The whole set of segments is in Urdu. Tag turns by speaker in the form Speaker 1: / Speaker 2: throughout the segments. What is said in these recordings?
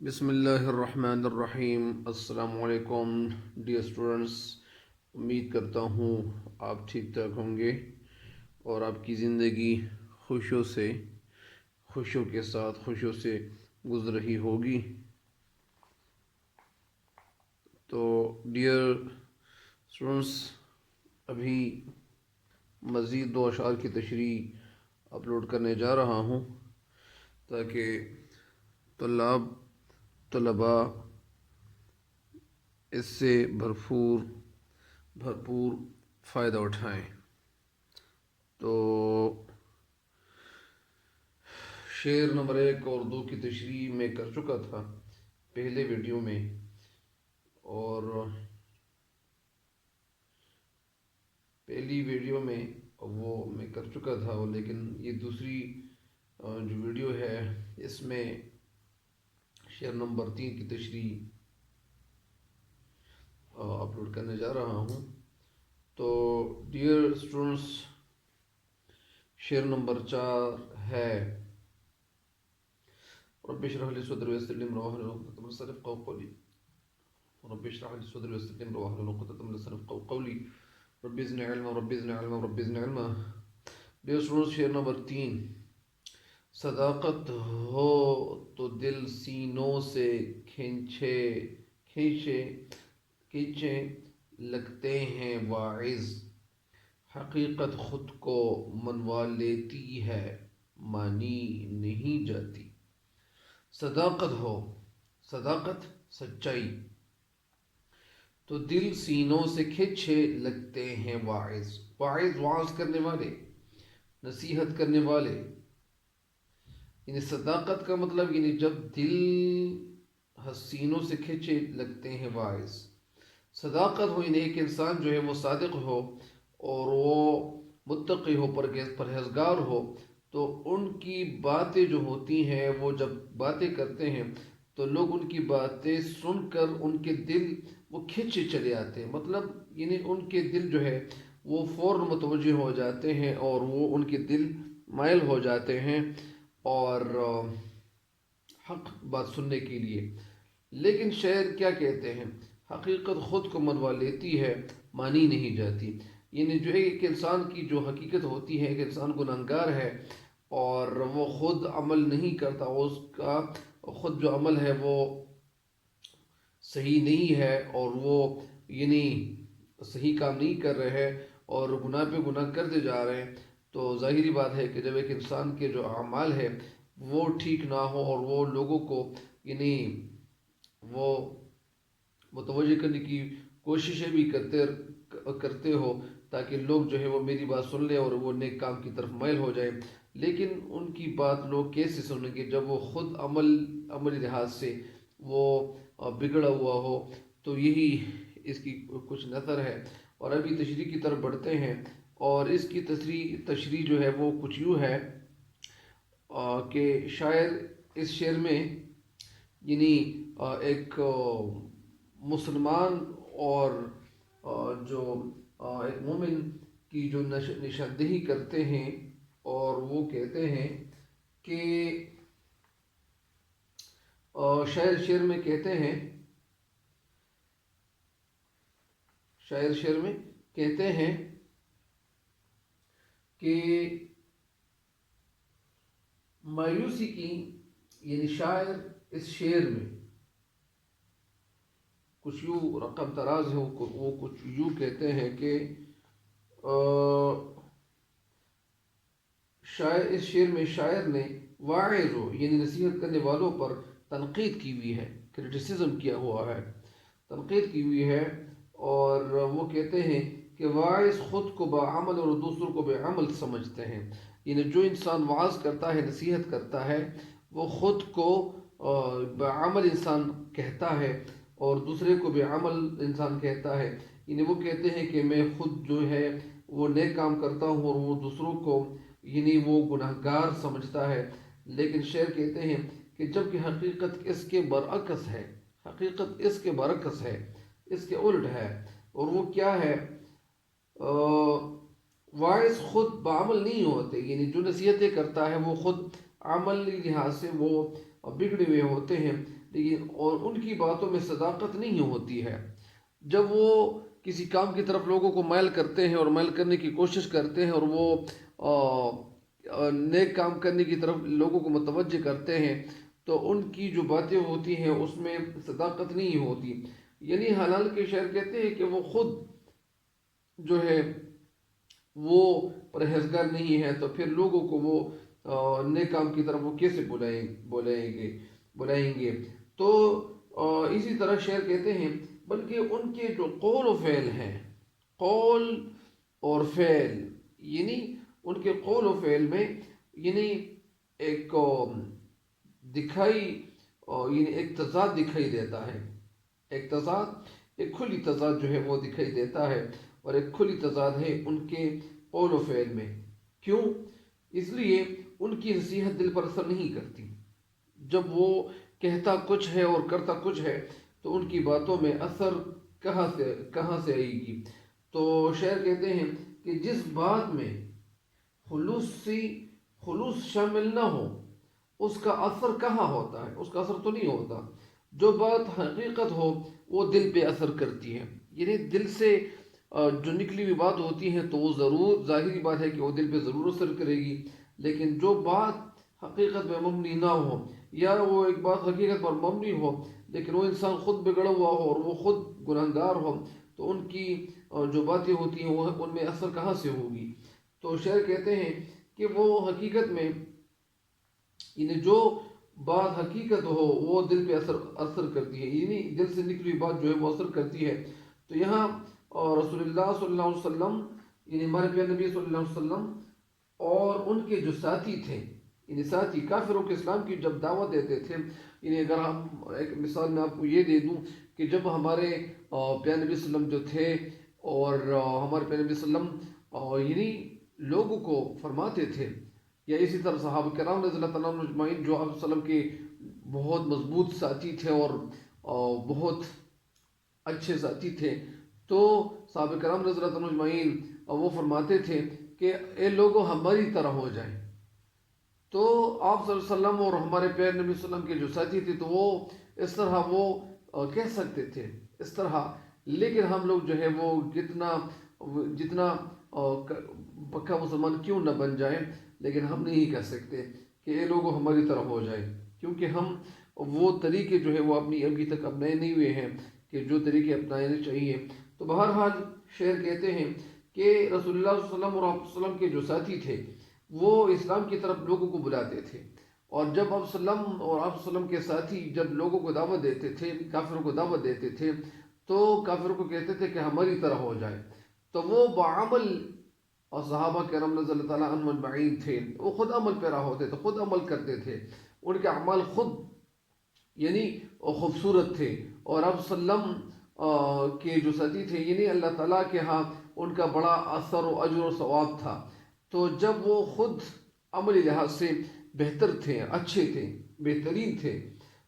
Speaker 1: بسم اللہ الرحمن الرحیم۔ السلام علیکم ڈیئر اسٹوڈنٹس، امید کرتا ہوں آپ ٹھیک ٹھاک ہوں گے اور آپ کی زندگی خوشیوں کے ساتھ خوشیوں سے گزر رہی ہوگی۔ تو ڈیئر اسٹوڈنٹس، ابھی مزید 2 اشعار کی تشریح اپلوڈ کرنے جا رہا ہوں تاکہ طلباء اس سے بھرپور فائدہ اٹھائیں۔ تو شعر نمبر 1 اور 2 کی تشریح میں کر چکا تھا پہلے ویڈیو میں، اور پہلی ویڈیو میں وہ میں کر چکا تھا، لیکن یہ دوسری جو ویڈیو ہے اس میں شعر نمبر 3 کی تشریح اپلوڈ کرنے جا رہا ہوں۔ تو ڈیئر اسٹوڈنٹس، شعر نمبر 4 ہے: رب اشرح لي صدري ويسر لي امري واحلل عقدة من لساني يفقهوا قولي رب اشرح لي صدري ويسر لي امري واحلل عقدة من لساني يفقهوا قولي رب زدني علما رب زدني علما رب زدني علما۔ ڈیئر اسٹوڈنٹس، شعر نمبر 3: صداقت ہو تو دل سینوں سے کھینچے لگتے ہیں واعظ، حقیقت خود کو منوا لیتی ہے مانی نہیں جاتی۔ صداقت ہو، صداقت سچائی، تو دل سینوں سے کھینچے لگتے ہیں واعظ، واعظ کرنے والے، نصیحت کرنے والے۔ یعنی صداقت کا مطلب یعنی جب دل سینوں سے کھینچے لگتے ہیں واعظ، صداقت ہو یعنی ایک انسان جو ہے وہ صادق ہو اور وہ متقی ہو، پرہیزگار ہو، تو ان کی باتیں جو ہوتی ہیں، وہ جب باتیں کرتے ہیں تو لوگ ان کی باتیں سن کر ان کے دل وہ کھینچے چلے آتے ہیں۔ مطلب یعنی ان کے دل جو ہے وہ فوراً متوجہ ہو جاتے ہیں اور وہ ان کے دل مائل ہو جاتے ہیں اور حق بات سننے کے لیے۔ لیکن شاعر کیا کہتے ہیں؟ حقیقت خود کو منوا لیتی ہے مانی نہیں جاتی۔ یعنی جو ایک انسان کی جو حقیقت ہوتی ہے، ایک انسان گنہگار ہے اور وہ خود عمل نہیں کرتا، اس کا خود جو عمل ہے وہ صحیح نہیں ہے اور وہ یعنی صحیح کام نہیں کر رہے اور گناہ پہ گناہ کرتے جا رہے ہیں، تو ظاہری بات ہے کہ جب ایک انسان کے جو اعمال ہے وہ ٹھیک نہ ہو اور وہ لوگوں کو یعنی وہ متوجہ کرنے کی کوششیں بھی کرتے ہو تاکہ لوگ جو ہے وہ میری بات سن لیں اور وہ نیک کام کی طرف مائل ہو جائیں، لیکن ان کی بات لوگ کیسے سنیں گے جب وہ خود عملی لحاظ سے وہ بگڑا ہوا ہو؟ تو یہی اس کی کچھ نظر ہے، اور ابھی تشریح کی طرف بڑھتے ہیں۔ اور اس کی تشریح جو ہے وہ کچھ یوں ہے کہ شاعر اس شعر میں یعنی ایک مسلمان اور جو ایک مومن کی جو نشاندہی کرتے ہیں، اور وہ کہتے ہیں کہ شعر میں کہتے ہیں کہ مایوسی کی، یعنی شاعر اس شعر میں کچھ یوں رقم تراز ہے، وہ کچھ یوں کہتے ہیں کہ اس شعر میں شاعر نے واعظ یعنی نصیحت کرنے والوں پر تنقید کی ہوئی ہے، کرٹیسزم کیا ہوا ہے، تنقید کی ہوئی ہے، اور وہ کہتے ہیں کہ واعظ خود کو بعمل اور دوسروں کو بے عمل سمجھتے ہیں۔ یعنی جو انسان وعظ کرتا ہے، نصیحت کرتا ہے، وہ خود کو بعمل انسان کہتا ہے اور دوسرے کو بے عمل انسان کہتا ہے۔ یعنی وہ کہتے ہیں کہ میں خود جو ہے وہ نیک کام کرتا ہوں اور وہ دوسروں کو یعنی وہ گناہگار سمجھتا ہے، لیکن شعر کہتے ہیں کہ جبکہ حقیقت اس کے برعکس ہے، حقیقت اس کے برعکس ہے، اس کے الٹ ہے، اور وہ کیا ہے؟ واعظ خود بعمل نہیں ہوتے، یعنی جو نصیحتیں کرتا ہے وہ خود عملی لحاظ سے وہ بگڑے ہوئے ہوتے ہیں، لیکن اور ان کی باتوں میں صداقت نہیں ہوتی ہے۔ جب وہ کسی کام کی طرف لوگوں کو مائل کرتے ہیں اور مائل کرنے کی کوشش کرتے ہیں، اور وہ نیک کام کرنے کی طرف لوگوں کو متوجہ کرتے ہیں، تو ان کی جو باتیں ہوتی ہیں اس میں صداقت نہیں ہوتی۔ یعنی حلال کے شاعر کہتے ہیں کہ وہ خود جو ہے وہ پرہیزگار نہیں ہے، تو پھر لوگوں کو وہ نیک کام کی طرف وہ کیسے بلائیں گے۔ تو اسی طرح شعر کہتے ہیں بلکہ ان کے جو قول و فعل ہیں، قول اور فعل، یعنی ان کے قول و فعل میں یعنی ایک دکھائی یعنی ایک تضاد دکھائی دیتا ہے، ایک تضاد، ایک کھلی تضاد جو ہے وہ دکھائی دیتا ہے، اور ایک کھلی تضاد ہے ان کے قول و فعل میں۔ کیوں؟ اس لیے ان کی نصیحت دل پر اثر نہیں کرتی۔ جب وہ کہتا کچھ ہے اور کرتا کچھ ہے، تو ان کی باتوں میں اثر کہاں سے آئے گی؟ تو شاعر کہتے ہیں کہ جس بات میں خلوص شامل نہ ہو، اس کا اثر کہاں ہوتا ہے؟ اس کا اثر تو نہیں ہوتا۔ جو بات حقیقت ہو وہ دل پہ اثر کرتی ہے، یعنی دل سے جو نکلی ہوئی بات ہوتی ہے تو وہ ضرور، ظاہری بات ہے کہ وہ دل پہ ضرور اثر کرے گی۔ لیکن جو بات حقیقت پہ مبنی نہ ہو، یا وہ ایک بات حقیقت پر مبنی ہو لیکن وہ انسان خود بگڑا ہوا ہو اور وہ خود گناہگار ہو، تو ان کی جو باتیں ہوتی ہیں وہ ان میں اثر کہاں سے ہوگی؟ تو شاعر کہتے ہیں کہ وہ حقیقت میں یعنی جو بات حقیقت ہو وہ دل پہ اثر کرتی ہے، یعنی دل سے نکلی ہوئی بات جو ہے وہ اثر کرتی ہے۔ تو یہاں رسول اللہ صلی اللہ علیہ وسلم، یعنی ہمارے پیارے نبی صلی اللہ علیہ وسلم اور ان کے جو ساتھی تھے، یعنی ساتھی کافروں کے اسلام کی جب دعوت دیتے تھے، یعنی اگر ہم ایک مثال میں آپ کو یہ دے دوں کہ جب ہمارے پیارے نبی صلی اللہ علیہ وسلم جو تھے، اور ہمارے پیارے نبی صلی اللہ علیہ وسلم یعنی لوگوں کو فرماتے تھے، یا اسی طرح صحابہ کرام رضی اللہ تعالیٰ عنہ اجمعین جو آپ صلی اللہ علیہ وسلم کے بہت مضبوط ساتھی تھے اور بہت اچھے ساتھی تھے، تو صحابہ کرام رضی اللہ عنہ اجمعین وہ فرماتے تھے کہ اے لوگوں ہماری طرح ہو جائیں۔ تو آپ صلی اللہ علیہ وسلم اور ہمارے پیارے نبی صلی اللہ علیہ وسلم کے جو ساتھی تھے تو وہ اس طرح وہ کہہ سکتے تھے اس طرح، لیکن ہم لوگ جو ہے وہ جتنا پکا مسلمان کیوں نہ بن جائیں، لیکن ہم نہیں کہہ سکتے کہ اے لوگوں ہماری طرح ہو جائیں، کیونکہ ہم وہ طریقے جو ہے وہ ابھی تک اپنائے نہیں ہوئے ہیں کہ جو طریقے اپنانے چاہیے۔ تو بہرحال شعر کہتے ہیں کہ رسول اللہ صلی اللہ علیہ وسلم اور آپ صلی اللہ علیہ وسلم کے جو ساتھی تھے وہ اسلام کی طرف لوگوں کو بلاتے تھے، اور جب آپ صلی اللہ علیہ وسلم اور آپ صلی اللہ علیہ وسلم کے ساتھی جب لوگوں کو دعوت دیتے تھے، کافروں کو دعوت دیتے تھے، تو کافروں کو کہتے تھے کہ ہماری طرح ہو جائے، تو وہ بعمل، اور صحابہ کرام رضی اللہ تعالیٰ عنہ اجمعین تھے وہ خود عمل پیرا ہوتے تھے، خود عمل کرتے تھے، ان کے اعمال خود یعنی خوبصورت تھے، اور آپ صلی اللہ علیہ وسلم کے جو ساتھی تھے یعنی اللہ تعالیٰ کے ہاں ان کا بڑا اثر و اجر و ثواب تھا۔ تو جب وہ خود عملی لحاظ سے بہتر تھے، اچھے تھے، بہترین تھے،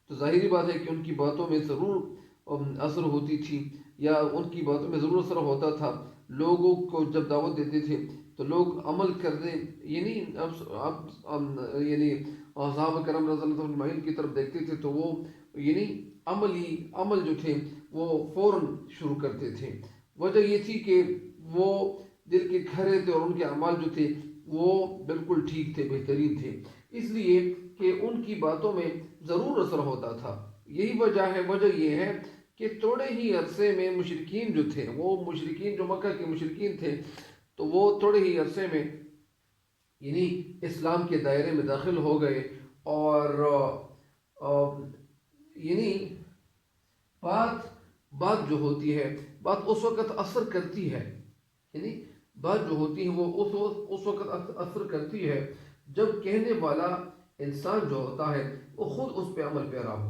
Speaker 1: تو ظاہری بات ہے کہ ان کی باتوں میں ضرور اثر ہوتی تھی، یا ان کی باتوں میں ضرور اثر ہوتا تھا۔ لوگوں کو جب دعوت دیتے تھے تو لوگ عمل کرنے، یعنی یعنی صحابہ کرام رضی اللہ عنہ اجمعین کی طرف دیکھتے تھے تو وہ یعنی عمل جو تھے وہ فوراً شروع کرتے تھے۔ وجہ یہ تھی کہ وہ دل کے کھرے تھے، اور ان کے اعمال جو تھے وہ بالکل ٹھیک تھے، بہترین تھے، اس لیے کہ ان کی باتوں میں ضرور اثر ہوتا تھا۔ یہی وجہ یہ ہے کہ تھوڑے ہی عرصے میں مشرکین جو تھے، وہ مشرکین جو مکہ کے مشرکین تھے، تو وہ تھوڑے ہی عرصے میں یعنی اسلام کے دائرے میں داخل ہو گئے، اور یعنی بات جو ہوتی ہے، بات اس وقت اثر کرتی ہے، یعنی بات جو ہوتی ہے وہ اس وقت اثر کرتی ہے جب کہنے والا انسان جو ہوتا ہے وہ خود اس پہ عمل پیرا ہو،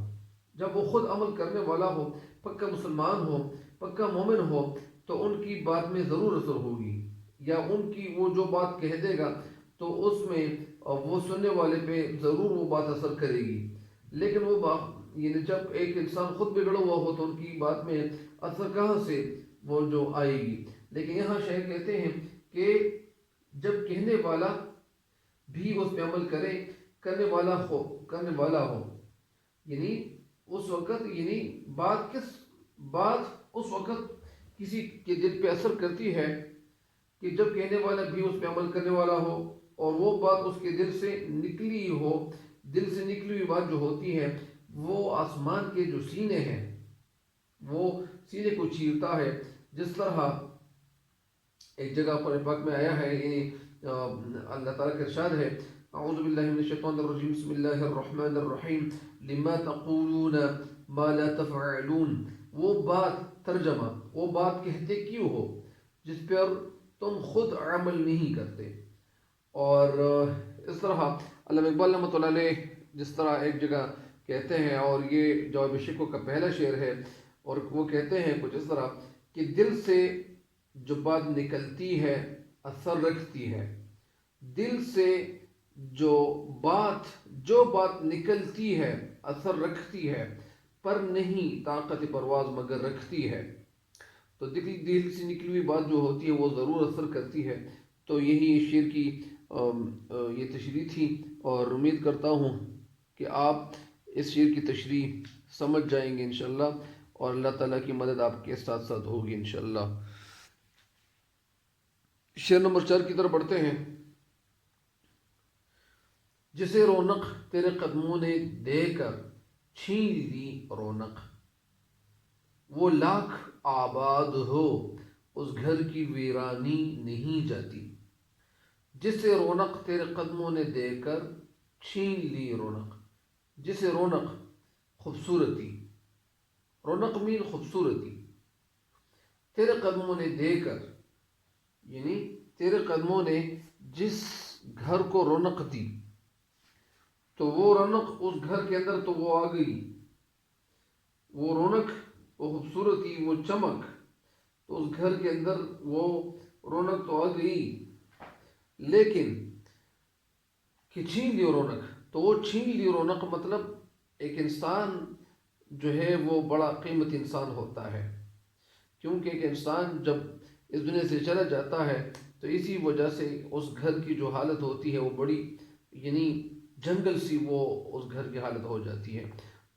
Speaker 1: جب وہ خود عمل کرنے والا ہو، پکا مسلمان ہو، پکا مومن ہو، تو ان کی بات میں ضرور اثر ہوگی، یا ان کی وہ جو بات کہہ دے گا تو اس میں وہ سننے والے پہ ضرور وہ بات اثر کرے گی۔ لیکن وہ بات یعنی جب ایک انسان خود بگڑا ہوا ہو تو ان کی بات میں اثر کہاں سے وہ جو آئے گی؟ لیکن یہاں شاعر کہتے ہیں کہ جب کہنے والا بھی اس پہ عمل کرنے والا ہو، یعنی اس وقت، یعنی بات اس وقت کسی کے دل پہ اثر کرتی ہے کہ جب کہنے والا بھی اس پہ عمل کرنے والا ہو، اور وہ بات اس کے دل سے نکلی ہو۔ دل سے نکلی ہوئی بات جو ہوتی ہے وہ آسمان کے جو سینے ہیں وہ سینے کو چیرتا ہے۔ جس طرح ایک جگہ قرآن پاک میں آیا ہے، یعنی اللہ تعالیٰ کا ارشاد ہے، اعوذ باللہ من الشیطان الرجیم، بسم اللہ الرحمن الرحیم، لما تقولون ما لا تفعلون۔ وہ بات، ترجمہ، وہ بات کہتے کیوں ہو جس پر تم خود عمل نہیں کرتے۔ اور اس طرح علامہ اقبال رحمۃ اللہ علیہ جس طرح ایک جگہ کہتے ہیں، اور یہ جواب شکوہ کا پہلا شعر ہے، اور وہ کہتے ہیں کچھ اس طرح کہ دل سے جو بات نکلتی ہے اثر رکھتی ہے، دل سے جو بات نکلتی ہے اثر رکھتی ہے، پر نہیں طاقت پرواز مگر رکھتی ہے۔ تو دل سے نکلی ہوئی بات جو ہوتی ہے وہ ضرور اثر کرتی ہے۔ تو یہی شعر کی یہ تشریح تھی، اور امید کرتا ہوں کہ آپ اس شعر کی تشریح سمجھ جائیں گے انشاءاللہ، اور اللہ تعالیٰ کی مدد آپ کے ساتھ ساتھ ہوگی انشاءاللہ۔ شعر نمبر 4 کی طرف بڑھتے ہیں۔ جسے رونق تیرے قدموں نے دے کر چھین لی رونق، وہ لاکھ آباد ہو اس گھر کی ویرانی نہیں جاتی۔ جسے رونق تیرے قدموں نے دے کر چھین لی رونق، جسے رونق خوبصورتی، رونق مین خوبصورتی، تیرے قدموں نے دے کر، یعنی تیرے قدموں نے جس گھر کو رونق دی تو وہ رونق اس گھر کے اندر تو وہ آ گئی، وہ رونق، وہ خوبصورتی، وہ چمک تو اس گھر کے اندر وہ رونق تو آ گئی، لیکن کہ چھین لی رونق، تو وہ چھین لی رونق مطلب ایک انسان جو ہے وہ بڑا قیمتی انسان ہوتا ہے، کیونکہ ایک انسان جب اس دنیا سے چلا جاتا ہے تو اسی وجہ سے اس گھر کی جو حالت ہوتی ہے وہ بڑی، یعنی جنگل سی وہ اس گھر کی حالت ہو جاتی ہے۔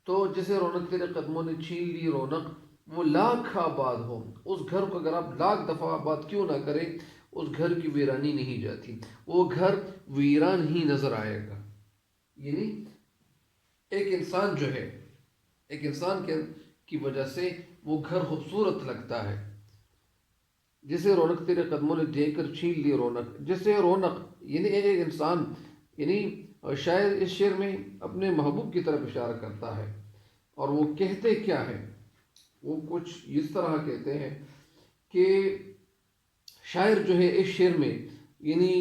Speaker 1: تو جسے رونق تیرے قدموں نے چھین لی رونق، وہ لاکھ آباد ہو، اس گھر کو اگر آپ لاکھ دفعہ آباد کیوں نہ کریں اس گھر کی ویرانی نہیں جاتی، وہ گھر ویران ہی نظر آئے گا۔ یعنی ایک انسان جو ہے، ایک انسان کی وجہ سے وہ گھر خوبصورت لگتا ہے۔ جسے رونق تیرے قدموں نے دے کر چھین لی رونق، جسے رونق یعنی ایک انسان، یعنی شاعر اس شعر میں اپنے محبوب کی طرف اشارہ کرتا ہے، اور وہ کہتے کیا ہے، وہ کچھ اس طرح کہتے ہیں کہ شاعر جو ہے اس شعر میں یعنی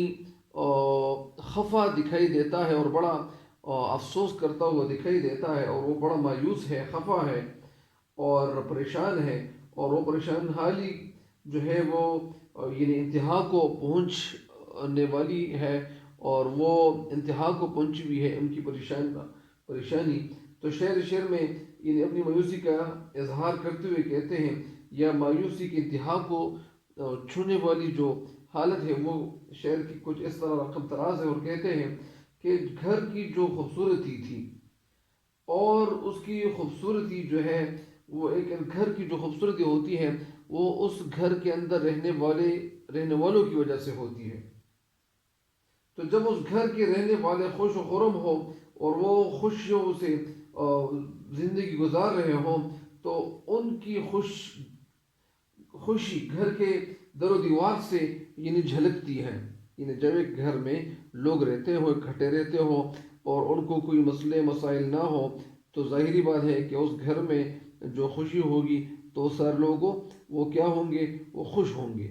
Speaker 1: خفا دکھائی دیتا ہے، اور بڑا افسوس کرتا ہوا دکھائی دیتا ہے، اور وہ بڑا مایوس ہے، خفا ہے اور پریشان ہے، اور وہ پریشان حالی جو ہے وہ یعنی انتہا کو پہنچنے والی ہے، اور وہ انتہا کو پہنچی ہوئی ہے ان کی پریشانی۔ تو شعر میں یعنی اپنی مایوسی کا اظہار کرتے ہوئے کہتے ہیں، یا مایوسی کی انتہا کو چھونے والی جو حالت ہے وہ شعر کی کچھ اس طرح رقم تراز ہے، اور کہتے ہیں کہ گھر کی جو خوبصورتی تھی، اور اس کی خوبصورتی جو ہے وہ ایک گھر کی جو خوبصورتی ہوتی ہے وہ اس گھر کے اندر رہنے والوں کی وجہ سے ہوتی ہے۔ تو جب اس گھر کے رہنے والے خوش و خرم ہو اور وہ خوشیوں سے زندگی گزار رہے ہوں، تو ان کی خوشی گھر کے در و دیوار سے یعنی جھلکتی ہے۔ یعنی جب ایک گھر میں لوگ رہتے ہوں، اکٹھے رہتے ہوں، اور ان کو کوئی مسئلے مسائل نہ ہو، تو ظاہری بات ہے کہ اس گھر میں جو خوشی ہوگی تو سارے لوگوں وہ کیا ہوں گے، وہ خوش ہوں گے۔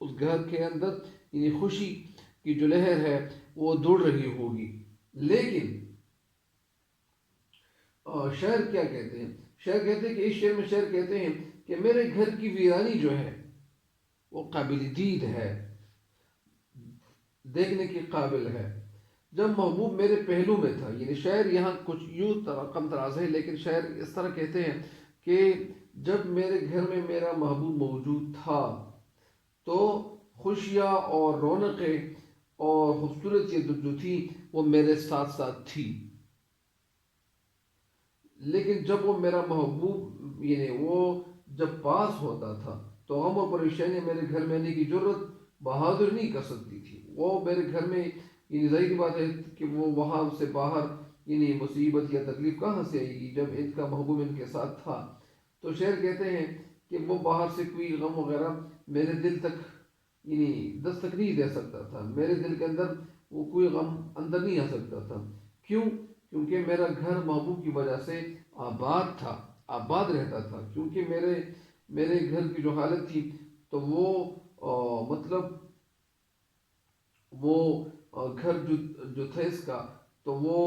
Speaker 1: اس گھر کے اندر یعنی خوشی کی جو لہر ہے وہ دوڑ رہی ہوگی۔ لیکن شاعر کیا کہتے ہیں، شاعر کہتے ہیں کہ اس شعر میں شاعر کہتے ہیں کہ میرے گھر کی ویرانی جو ہے وہ قابل دید ہے، دیکھنے کے قابل ہے، جب محبوب میرے پہلو میں تھا۔ یعنی شاعر یہاں کچھ یوں رقم تراز ہے، لیکن شاعر اس طرح کہتے ہیں کہ جب میرے گھر میں میرا محبوب موجود تھا تو خوشیاں اور رونقیں اور خوبصورتیاں جو تھی وہ میرے ساتھ ساتھ تھی۔ لیکن جب وہ میرا محبوب یعنی وہ جب پاس ہوتا تھا تو غم و پریشانی میرے گھر میں آنے کی ضرورت بہادر نہیں کر سکتی تھی. وہ میرے گھر میں یعنی ظاہر کی بات ہے کہ وہ وہاں سے باہر یعنی مصیبت یا تکلیف کہاں سے آئے گی جب ان کا محبوب ان کے ساتھ تھا. تو شعر کہتے ہیں کہ وہ باہر سے کوئی غم وغیرہ میرے دل تک یعنی دستک نہیں دے سکتا تھا. میرے دل کے اندر وہ کوئی غم اندر نہیں آ سکتا تھا. کیوں؟ کیونکہ میرا گھر محبوب کی وجہ سے آباد تھا، آباد رہتا تھا. کیونکہ میرے گھر کی جو حالت تھی تو وہ مطلب وہ گھر جو تھا اس کا تو وہ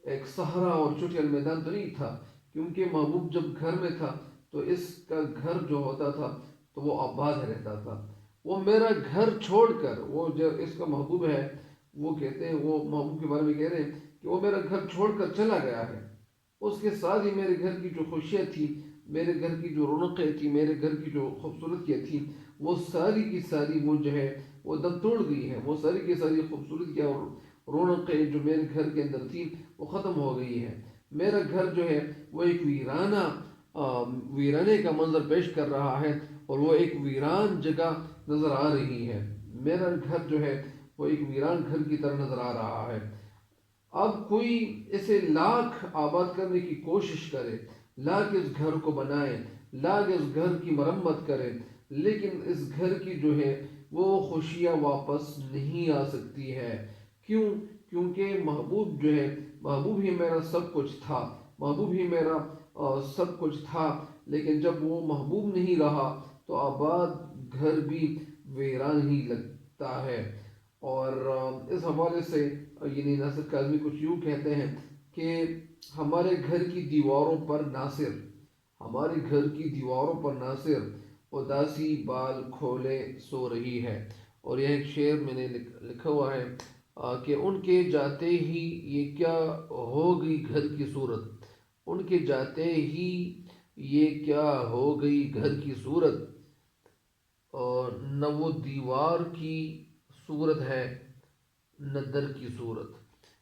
Speaker 1: ایک صحرا اور چٹیل میدان تو نہیں تھا. کیونکہ محبوب جب گھر میں تھا تو اس کا گھر جو ہوتا تھا تو وہ آباد رہتا تھا. وہ میرا گھر چھوڑ کر وہ جو اس کا محبوب ہے وہ کہتے ہیں، وہ محبوب کے بارے میں کہہ رہے ہیں کہ وہ میرا گھر چھوڑ کر چلا گیا ہے. اس کے ساتھ ہی میرے گھر کی جو خوشیاں تھیں، میرے گھر کی جو رونقیں تھیں، میرے گھر کی جو خوبصورتیاں تھیں، وہ ساری کی ساری وہ جو ہے وہ دم توڑ گئی ہے. وہ ساری کی ساری خوبصورتیاں اور رونقیں جو میرے گھر کے اندر تھیں وہ ختم ہو گئی ہے. میرا گھر جو ہے وہ ایک ویرانے کا منظر پیش کر رہا ہے اور وہ ایک ویران جگہ نظر آ رہی ہے. میرا گھر جو ہے وہ ایک ویران گھر کی طرح نظر آ رہا ہے. اب کوئی اسے لاکھ آباد کرنے کی کوشش کرے، لاکھ اس گھر کو بنائے، لاکھ اس گھر کی مرمت کرے، لیکن اس گھر کی جو ہے وہ خوشیاں واپس نہیں آ سکتی ہے. کیوں؟ کیونکہ محبوب جو ہے، محبوب ہی میرا سب کچھ تھا، محبوب ہی میرا سب کچھ تھا. لیکن جب وہ محبوب نہیں رہا تو آباد گھر بھی ویران ہی لگتا ہے. اور اس حوالے سے یعنی ناصر کاظمی کچھ یوں کہتے ہیں کہ ہمارے گھر کی دیواروں پر ناصر، ہمارے گھر کی دیواروں پر ناصر اداسی بال کھولے سو رہی ہے. اور یہ ایک شعر میں نے لکھا ہوا ہے کہ ان کے جاتے ہی یہ کیا ہو گئی گھر کی صورت، ان کے جاتے ہی یہ کیا ہو گئی گھر کی صورت، اور نہ وہ دیوار کی صورت ہے نہ در کی صورت.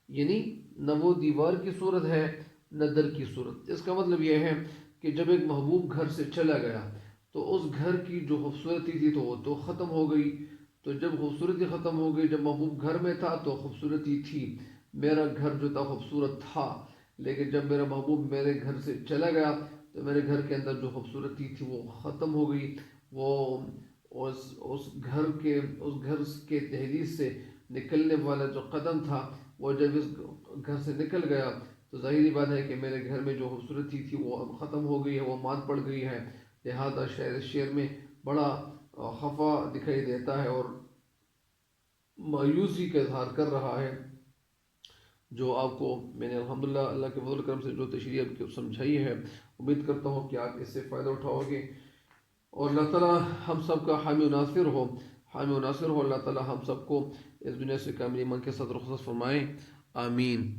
Speaker 1: یعنی نہ وہ دیوار کی صورت ہے نہ در کی صورت. اس کا مطلب یہ ہے کہ جب ایک محبوب گھر سے چلا گیا تو اس گھر کی جو خوبصورتی تھی تو وہ تو ختم ہو گئی. تو جب خوبصورتی ختم ہو گئی، جب محبوب گھر میں تھا تو خوبصورتی تھی. میرا گھر جو تھا خوبصورت تھا، لیکن جب میرا محبوب میرے گھر سے چلا گیا تو میرے گھر کے اندر جو خوبصورتی تھی وہ ختم ہو گئی. وہ اس گھر کے دہلیز سے نکلنے والا جو قدم تھا وہ جب اس گھر سے نکل گیا تو ظاہری بات ہے کہ میرے گھر میں جو خوبصورتی تھی وہ اب ختم ہو گئی ہے، وہ مات پڑ گئی ہے. لہذا شعر میں بڑا خفا دکھائی دیتا ہے اور مایوسی کا اظہار کر رہا ہے. جو آپ کو میں نے الحمدللہ اللہ کے فضل و کرم سے جو تشریح آپ کو سمجھائی ہے، امید کرتا ہوں کہ آپ اس سے فائدہ اٹھاؤ گے. اور اللہ تعالیٰ ہم سب کا حامی و ناصر ہو، حامی و ناصر ہو. اللہ تعالیٰ ہم سب کو اس دنیا سے کامل ایمان کے ساتھ رخصت فرمائیں. آمین.